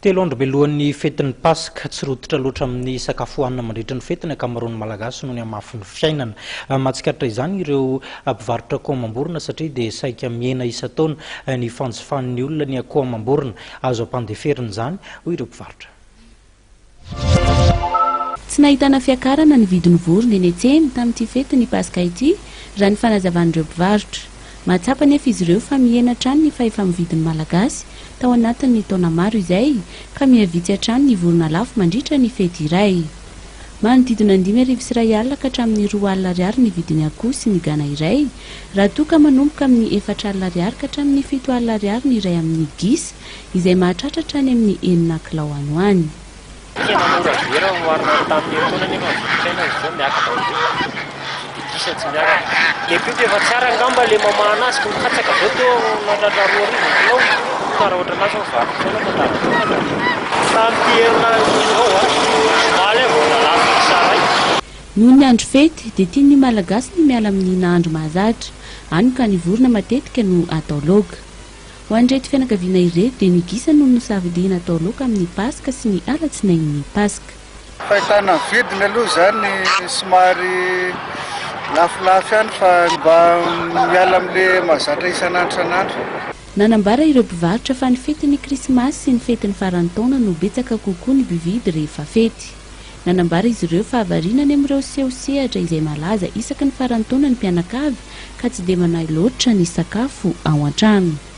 Telo andro belohan'ny fetin'ny Pasika tsy rototra loatra amin'ny sakafo hohanina mandritra ny fety ny ankamaroan'ny malagasy noho ny hamafin'ny fiainana. Mahatsikaritra izany ireo mpivarotra akoho amam-borona satria dia saika miena isan-taona ny fanjifan'ny olona ny akoho amam-borona. Azo ampandeferina izany hoy ireo mpivarotra. Tsy nahitana fiakarana ny vidin'ny vorona eny an-tsena tamin'ity fety ny Pasika ity raha ny fanazavan'ireo mpivarotra. Mahatsapa nefa izy ireo fa miena hatrany ny fahefa-mividin'ny malagasy tao anatin'ny taona maro izay ka mihavitsy hatrany ny vorona lafo mandritra ny fety iray. Manodidina 5,000 ka hatramin'ny 2 alina ny vidin'ny akoho sy ny gana iray, raha toa ka manomboka amin'ny 4 alina ka hatramin'ny 7 alina ny iray amin'ny gisa izay mahatratra hatrany amin'ny 9 kilao any ho any. Noho ny andro fety dia tian'ny malagasy ny miala amin'ny nahandro mahazatra, hany ka ny vorona matetika no atao laoka. Ho an'ireto fianakaviana ireto dia ny gisa no nosafidiana atao laoka amin'ny Pasika sy ny alatsinain'ny Pasika. Fahitana vidiny aloha zany somary lafolafo ihany fa mba miala amin'le mahazatra isan'andro. Nanambara ireo mpivarotra fa ny fetin'ny Krismasy sy ny fetin'ny faran'ny taona no betsaka kokoa ny mpividy rehefa fety. Nanambara izy ireo fa avarinany amin'ireo seho sehatra izay malaza isaky ny faran'ny taona ny mpianakavy ka tsy dia manahy loatra ny sakafo ao an-trano.